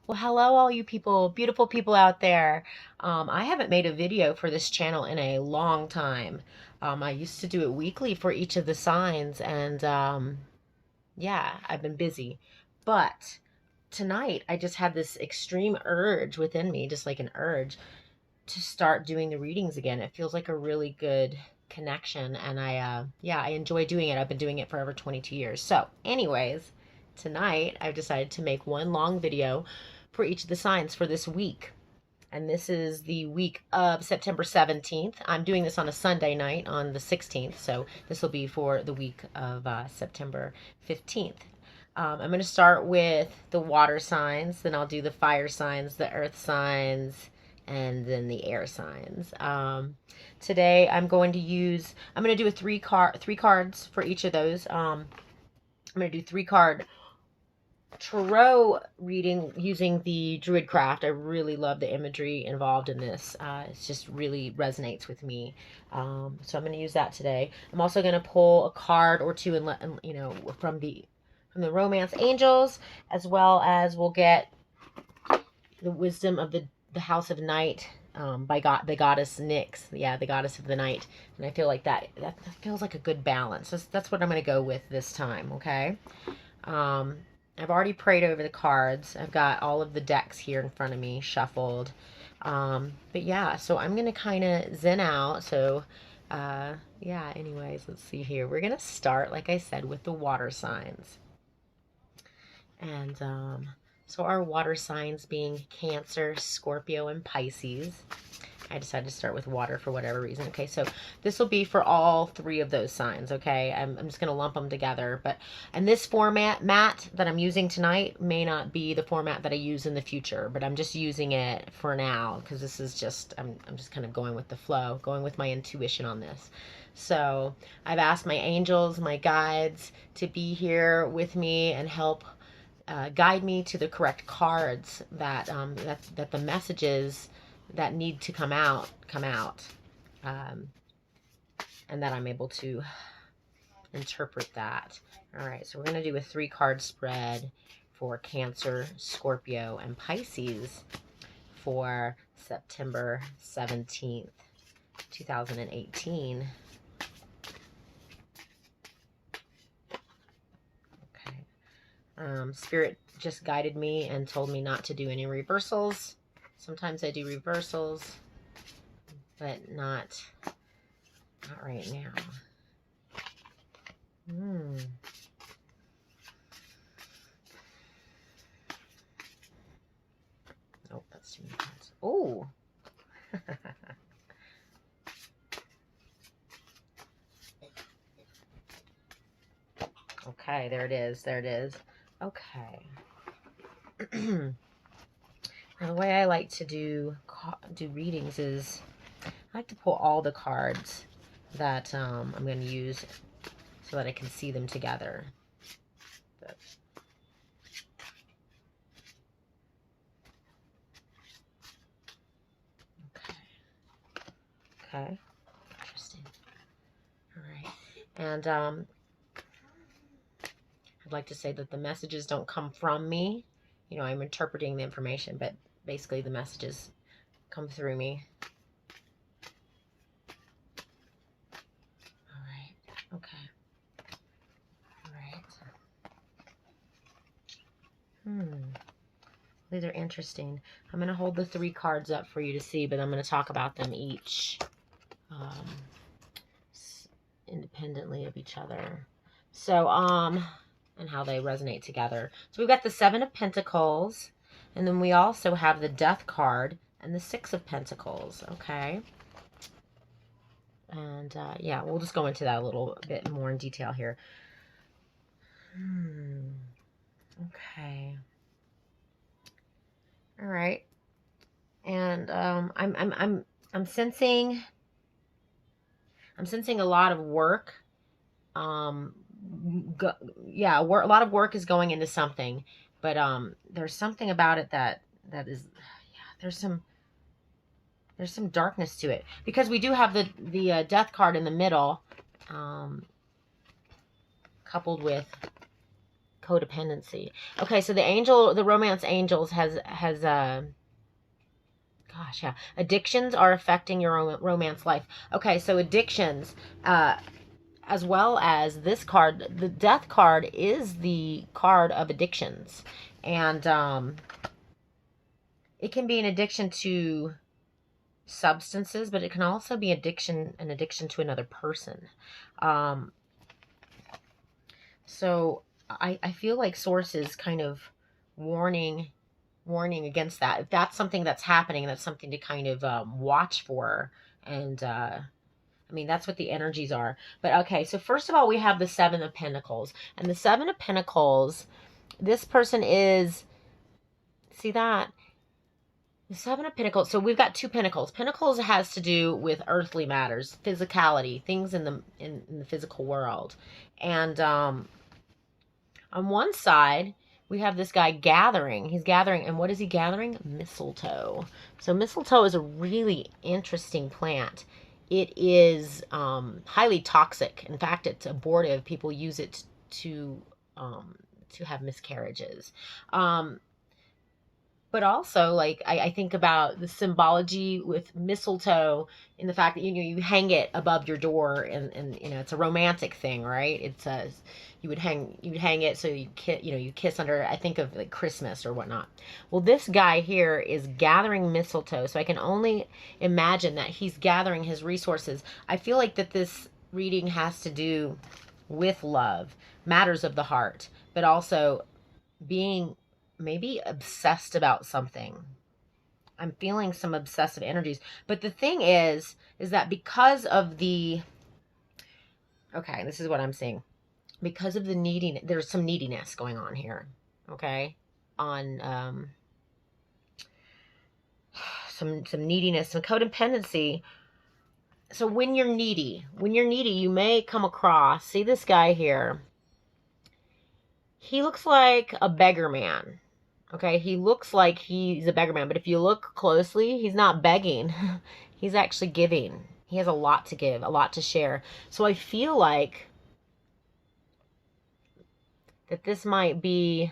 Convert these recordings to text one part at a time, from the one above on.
Well, hello, all you people, beautiful people out there. I haven't made a video for this channel in a long time. I used to do it weekly for each of the signs, and yeah, I've been busy. But tonight, I just had this extreme urge within me, just like an urge, to start doing the readings again. It feels like a really good connection, and yeah, I enjoy doing it. I've been doing it for over 22 years. So, anyways, tonight I've decided to make one long video for each of the signs for this week. And this is the week of September 17th. I'm doing this on a Sunday night on the 16th, so this will be for the week of September 15th. I'm going to start with the water signs, then I'll do the fire signs, the earth signs, and then the air signs. Today I'm going to do a three cards for each of those. I'm going to do 3 card tarot reading using the Druidcraft. I really love the imagery involved in this. It just really resonates with me. So I'm going to use that today. I'm also going to pull a card or two and let from the romance angels, as well as we'll get the wisdom of the House of Night by the goddess Nyx. Yeah, the goddess of the night. And I feel like that feels like a good balance. That's what I'm going to go with this time. Okay. I've already prayed over the cards. I've got all of the decks here in front of me shuffled. But yeah, so I'm going to kind of zen out. So yeah, anyways, let's see here. We're going to start, like I said, with the water signs. And so our water signs being Cancer, Scorpio, and Pisces. I decided to start with water for whatever reason. Okay, so this will be for all 3 of those signs, okay? I'm just going to lump them together. And this format that I'm using tonight may not be the format that I use in the future, but I'm just using it for now because this is just, I'm just kind of going with the flow, going with my intuition on this. So I've asked my angels, my guides to be here with me and help guide me to the correct cards that the messages that need to come out, and that I'm able to interpret that. All right, so we're going to do a 3-card spread for Cancer, Scorpio, and Pisces for September 17th, 2018. Spirit just guided me and told me not to do any reversals. Sometimes I do reversals, but not right now. Oh, that's too many cards. Oh. Okay, there it is. There it is. Okay. Now, the way I like to do readings is I like to pull all the cards that I'm going to use so that I can see them together. Okay. Interesting. All right. And I'd like to say that the messages don't come from me. You know, I'm interpreting the information, but basically the messages come through me. All right. Okay. All right. These are interesting. I'm going to hold the 3 cards up for you to see, but I'm going to talk about them each independently of each other. So, and how they resonate together. So we've got the 7 of Pentacles, and then we also have the Death card and the 6 of Pentacles, okay? And yeah, we'll just go into that a little bit more in detail here. Okay. All right. And I'm sensing a lot of work. Yeah, a lot of work is going into something, but there's something about it that is, yeah, there's some darkness to it, because we do have the Death card in the middle, coupled with codependency. Okay, so the romance angels gosh, yeah. Addictions are affecting your romance life. Okay, so addictions, as well as this card, the death card is the card of addictions. And it can be an addiction to substances, but it can also be an addiction to another person. Um, so I feel like Source is kind of warning against that. If that's something that's happening, that's something to kind of watch for. And I mean, that's what the energies are. But okay, so first of all, we have the Seven of Pentacles. And the Seven of Pentacles, this person is, see that? The Seven of Pentacles. So we've got two Pentacles. Pentacles has to do with earthly matters, physicality, things in the physical world. And on one side, we have this guy gathering. He's gathering, and what is he gathering? Mistletoe. So mistletoe is a really interesting plant. It is highly toxic. In fact, it's abortive. People use it to have miscarriages. But also, like, I think about the symbology with mistletoe in the fact that, you hang it above your door, and it's a romantic thing, right? It's a, you would hang it so you kiss under, I think of like Christmas or whatnot. Well, this guy here is gathering mistletoe, so I can only imagine that he's gathering his resources. I feel like that this reading has to do with love, matters of the heart, but also being maybe obsessed about something. I'm feeling some obsessive energies. But the thing is that because of the, okay, this is what I'm seeing. Because of the neediness, there's some neediness going on here. Okay. On some neediness, some codependency. So when you're needy, you may come across, see this guy here. He looks like a beggar man. Okay, he looks like he's a beggar man, but if you look closely, he's not begging. He's actually giving. He has a lot to give, a lot to share. So I feel like that this might be,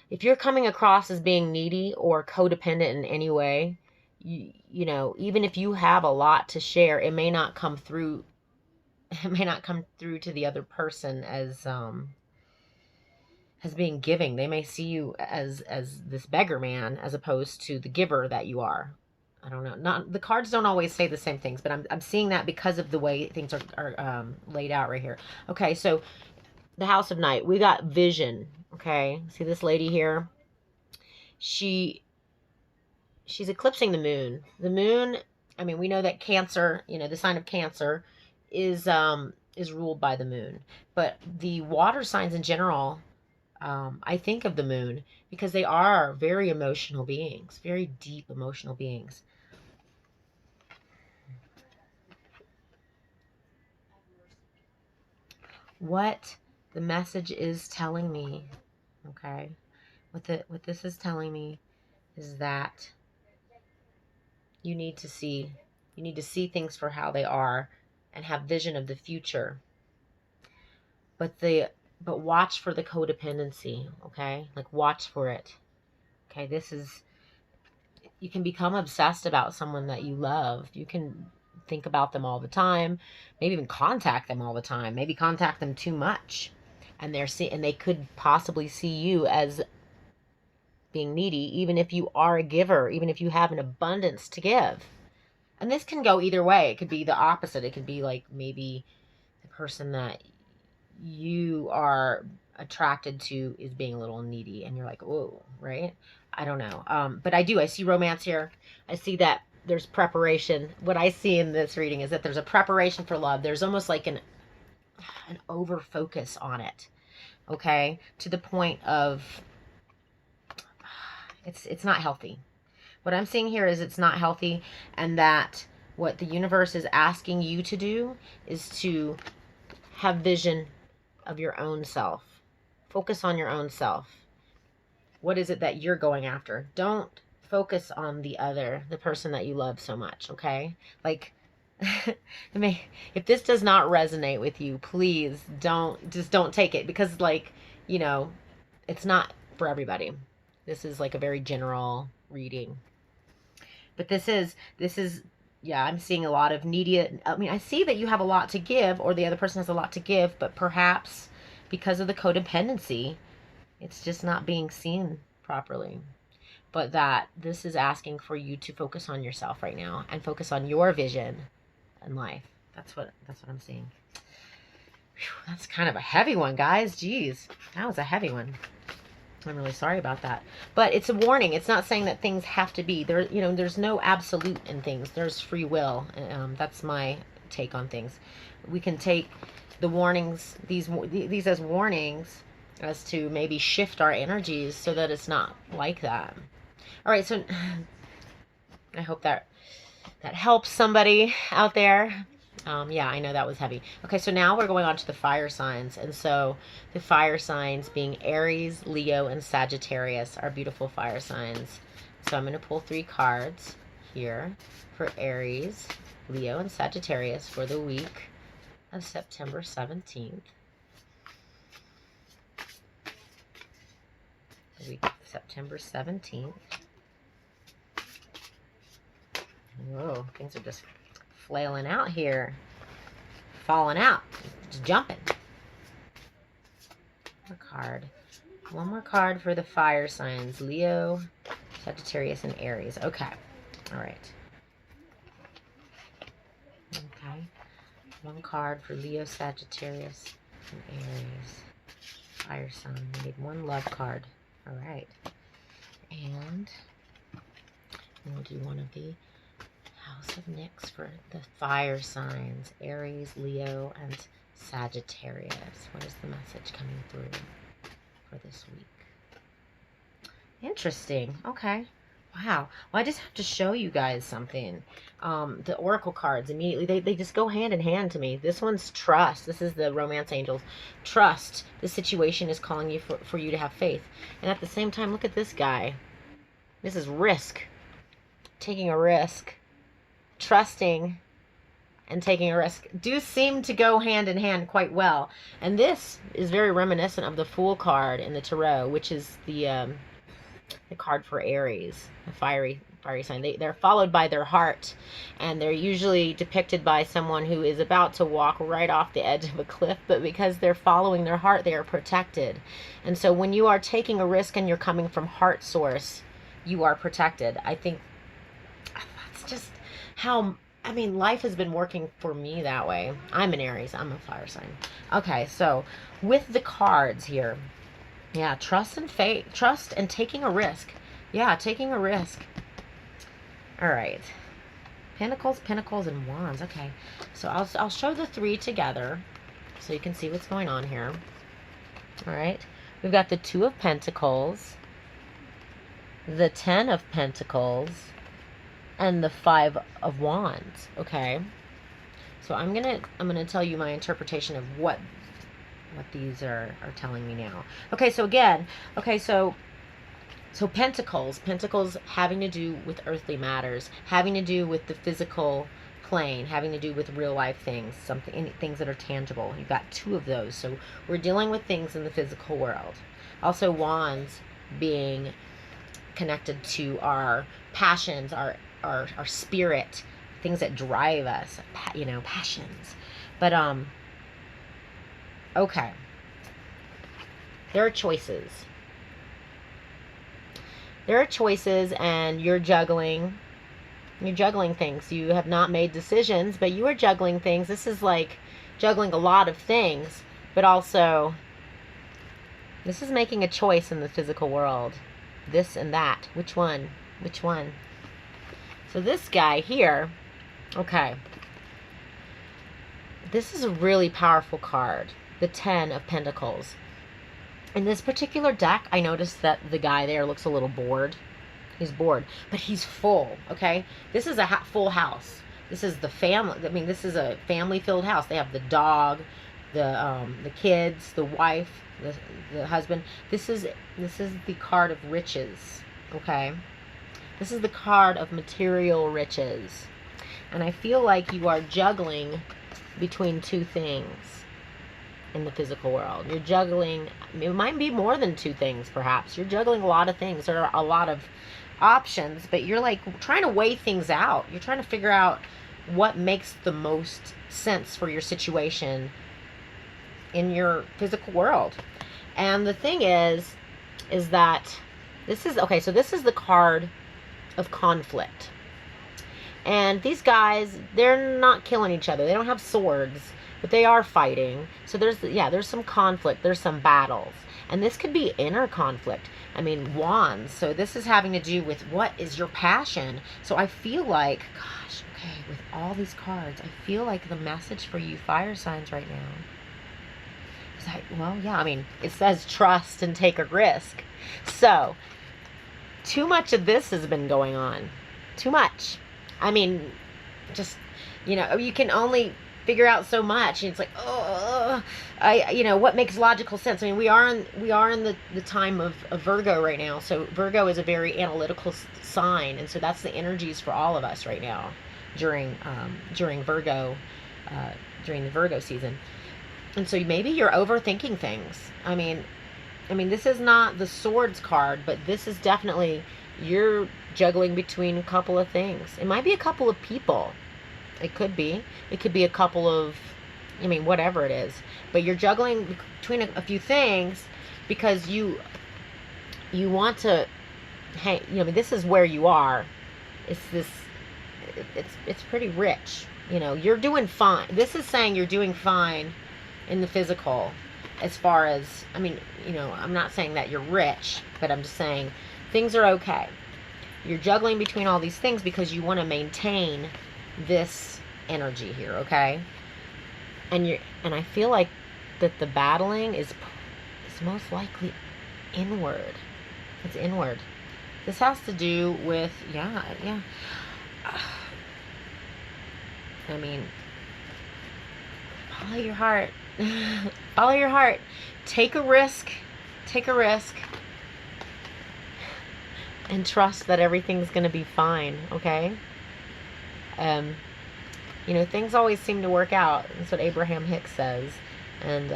if you're coming across as being needy or codependent in any way, even if you have a lot to share, it may not come through. It may not come through to the other person as being giving. They may see you as this beggar man as opposed to the giver that you are. I don't know. Not, the cards don't always say the same things, but I'm seeing that because of the way things are laid out right here. Okay, so the House of Night, we got vision. Okay, see this lady here? She's eclipsing the moon. The moon, I mean, we know that Cancer, the sign of Cancer is ruled by the moon. But the water signs in general, I think of the moon because they are very emotional beings, very deep emotional beings. What the message is telling me, okay, what this is telling me is that you need to see things for how they are and have vision of the future. But watch for the codependency, okay? Like, watch for it. Okay, you can become obsessed about someone that you love. You can think about them all the time, maybe even contact them all the time, maybe contact them too much. And they could possibly see you as being needy, even if you are a giver, even if you have an abundance to give. And this can go either way. It could be the opposite. It could be like maybe the person that you are attracted to is being a little needy and you're like, whoa, right? I don't know. But I see romance here. I see that there's preparation. What I see in this reading is that there's a preparation for love. There's almost like an over focus on it. Okay. To the point of it's not healthy. What I'm seeing here is it's not healthy, and that what the universe is asking you to do is to have vision of your own self. Focus on your own self. What is it that you're going after? Don't focus on the person that you love so much, okay? Like, if this does not resonate with you, please don't take it, because, like, it's not for everybody. This is like a very general reading. But this is yeah, I'm seeing a lot of needy. I mean, I see that you have a lot to give, or the other person has a lot to give, but perhaps because of the codependency, it's just not being seen properly. But that this is asking for you to focus on yourself right now and focus on your vision in life. That's what I'm seeing. Whew, that's kind of a heavy one, guys. Jeez, that was a heavy one. I'm really sorry about that. But it's a warning. It's not saying that things have to be. There, you know, there's no absolute in things. There's free will. That's my take on things. We can take the warnings, these as warnings, as to maybe shift our energies so that it's not like that. All right, so I hope that helps somebody out there. Yeah, I know that was heavy. Okay, so now we're going on to the fire signs. And so the fire signs being Aries, Leo, and Sagittarius are beautiful fire signs. So I'm going to pull 3 cards here for Aries, Leo, and Sagittarius for the week of September 17th. The week of September 17th. Whoa, things are just flailing out here. Falling out. Just jumping. One more card for the fire signs. Leo, Sagittarius, and Aries. Okay. All right. Okay. One card for Leo, Sagittarius, and Aries. Fire sign. We need one love card. All right. And we'll do one of the House of Nyx for the fire signs, Aries, Leo, and Sagittarius. What is the message coming through for this week? Interesting. Okay. Wow. Well, I just have to show you guys something. The oracle cards immediately, they just go hand in hand to me. This one's trust. This is the romance angels. Trust. The situation is calling you for you to have faith. And at the same time, look at this guy. This is risk. Taking a risk. Trusting and taking a risk do seem to go hand in hand quite well. And this is very reminiscent of the Fool card in the Tarot, which is the card for Aries, the fiery sign. They're followed by their heart, and they're usually depicted by someone who is about to walk right off the edge of a cliff, but because they're following their heart, they are protected. And so when you are taking a risk and you're coming from heart source, you are protected. I think that's just how, I mean, life has been working for me that way. I'm an Aries. I'm a fire sign. Okay, so with the cards here, yeah, trust and faith. Trust and taking a risk. Yeah, taking a risk. All right. Pentacles, Pentacles, and Wands. Okay, so I'll show the 3 together so you can see what's going on here. All right. We've got the 2 of Pentacles, the 10 of Pentacles, and the 5 of Wands. Okay, so I'm gonna tell you my interpretation of what these are telling me now. Okay, so again, so Pentacles having to do with earthly matters, having to do with the physical plane, having to do with real life things, things that are tangible. You've got 2 of those, so we're dealing with things in the physical world. Also, Wands being connected to our passions, our spirit, things that drive us, you know, passions. But okay, there are choices. And you're juggling things. You have not made decisions, but you are juggling things. This is like juggling a lot of things, but also this is making a choice in the physical world. This and that. Which one? So this guy here, okay, this is a really powerful card, the 10 of Pentacles. In this particular deck, I noticed that the guy there looks a little bored. He's bored, but he's full, okay? This is a full house. This is the family. I mean, this is a family-filled house. They have the dog, the kids, the wife, the husband. This is the card of riches, okay? This is the card of material riches. And I feel like you are juggling between 2 things. in the physical world. You're juggling, it might be more than two things, perhaps. You're juggling a lot of things. There are a lot of options, but you're like trying to weigh things out. You're trying to figure out what makes the most sense for your situation in your physical world. And the thing is that this is, okay, so this is the card of conflict. And these guys, they're not killing each other. They don't have swords, but they are fighting. So there's some conflict. There's some battles. And this could be inner conflict. I mean, wands. So this is having to do with what is your passion. So I feel like, gosh, okay, with all these cards, I feel like the message for you fire signs right now is like, well, yeah, I mean, it says trust and take a risk. So too much of this has been going on. Too much. I mean, just, you can only figure out so much, and it's like, what makes logical sense? I mean, we are in the time of Virgo right now. So Virgo is a very analytical sign, and so that's the energies for all of us right now during Virgo, during the Virgo season. And so maybe you're overthinking things. I mean, this is not the swords card, but this is definitely, you're juggling between a couple of things. It might be a couple of people. It could be a couple of, whatever it is. But you're juggling between a few things because you want to, hey, this is where you are. It's pretty rich. You're doing fine. This is saying you're doing fine in the physical, as far as, I'm not saying that you're rich, but I'm just saying things are okay. You're juggling between all these things because you want to maintain this energy here, okay? And I feel like that the battling is most likely inward. It's inward. This has to do with, yeah. Follow your heart. Follow your heart. Take a risk. And trust that everything's going to be fine, okay? Things always seem to work out. That's what Abraham Hicks says. And,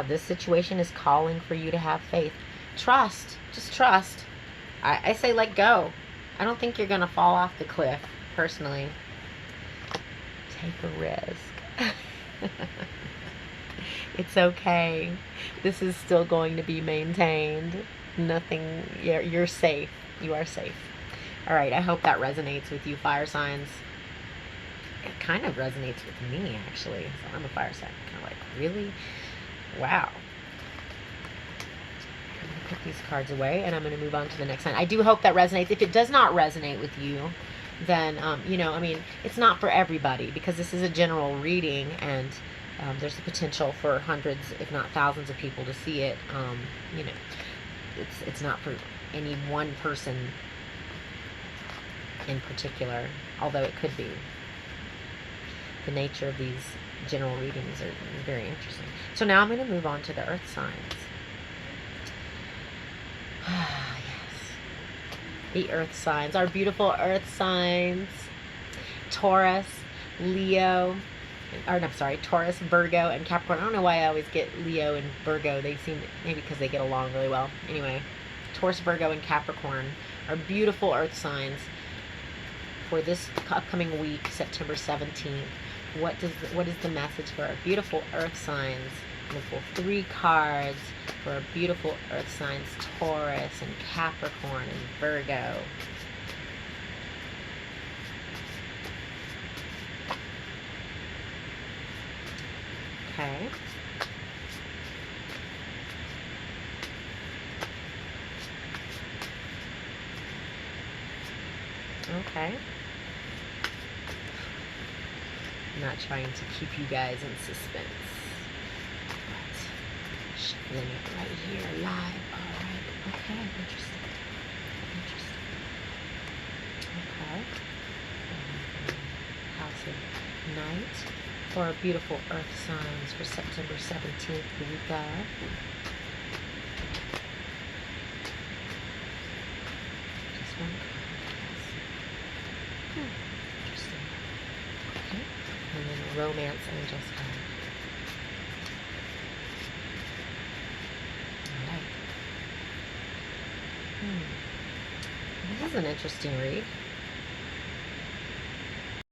this situation is calling for you to have faith. Trust. Just trust. I say let go. I don't think you're going to fall off the cliff, personally. Take a risk. It's okay. This is still going to be maintained. Nothing, you're safe. You are safe. All right, I hope that resonates with you, fire signs. It kind of resonates with me, actually. So I'm a fire sign. Kind of like, really? Wow. I'm going to put these cards away, and I'm going to move on to the next sign. I do hope that resonates. If it does not resonate with you, then, it's not for everybody, because this is a general reading, and there's the potential for hundreds, if not thousands of people to see it. It's not for any one person in particular, although it could be. The nature of these general readings are very interesting. So now I'm going to move on to the earth signs. Yes. The earth signs, our beautiful earth signs. Taurus, Leo, Taurus, Virgo, and Capricorn. I don't know why I always get Leo and Virgo. They seem, maybe because they get along really well. Anyway, Taurus, Virgo, and Capricorn are beautiful earth signs for this upcoming week, September 17th. What is the message for our beautiful earth signs? I'm going to pull 3 cards for our beautiful earth signs, Taurus and Capricorn and Virgo. Okay. Okay. I'm not trying to keep you guys in suspense. But shuffling it right here, live. Alright. Okay. Interesting. Okay. House of Night for our beautiful earth signs for September 17th, the week of. Just one card. Interesting. Okay. And then the romance angels card. Hmm. This is an interesting read.